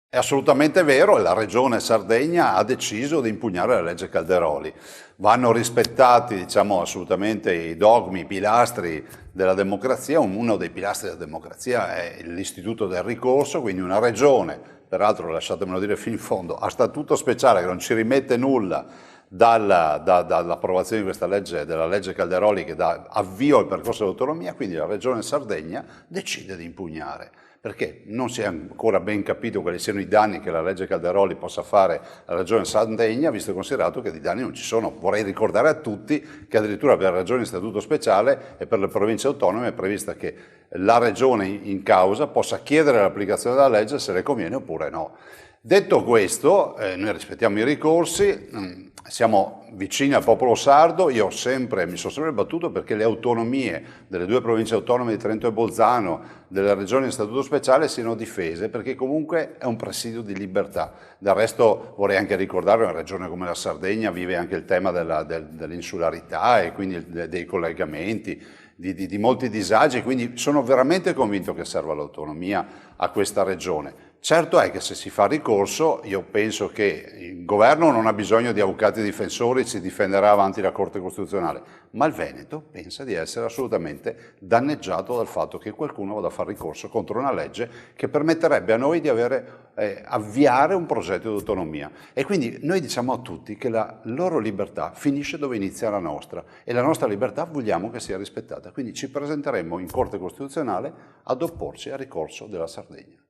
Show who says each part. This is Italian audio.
Speaker 1: È assolutamente vero, e la Regione Sardegna ha deciso di impugnare la legge Calderoli. Vanno rispettati, diciamo, assolutamente i dogmi, i pilastri della democrazia. Uno dei pilastri della democrazia è l'istituto del ricorso, quindi una regione, peraltro lasciatemelo dire fino in fondo, a statuto speciale che non ci rimette nulla dall'approvazione di questa legge, della legge Calderoli che dà avvio al percorso dell'autonomia, quindi la Regione Sardegna decide di impugnare, perché non si è ancora ben capito quali siano i danni che la legge Calderoli possa fare alla Regione Sardegna, visto e considerato che di danni non ci sono. Vorrei ricordare a tutti che addirittura per ragioni di statuto speciale e per le province autonome è prevista che la regione in causa possa chiedere l'applicazione della legge se le conviene oppure no. Detto questo, noi rispettiamo i ricorsi, siamo vicini al popolo sardo. Io mi sono sempre battuto perché le autonomie delle due province autonome di Trento e Bolzano, delle regioni in statuto speciale, siano difese, perché comunque è un presidio di libertà. Del resto vorrei anche ricordare, una regione come la Sardegna vive anche il tema dell'insularità e quindi dei collegamenti, di molti disagi, quindi sono veramente convinto che serva l'autonomia a questa regione. Certo è che se si fa ricorso, io penso che il governo non ha bisogno di avvocati difensori, si difenderà avanti la Corte Costituzionale, ma il Veneto pensa di essere assolutamente danneggiato dal fatto che qualcuno vada a fare ricorso contro una legge che permetterebbe a noi di avviare un progetto di autonomia. E quindi noi diciamo a tutti che la loro libertà finisce dove inizia la nostra e la nostra libertà vogliamo che sia rispettata. Quindi ci presenteremo in Corte Costituzionale ad opporci al ricorso della Sardegna.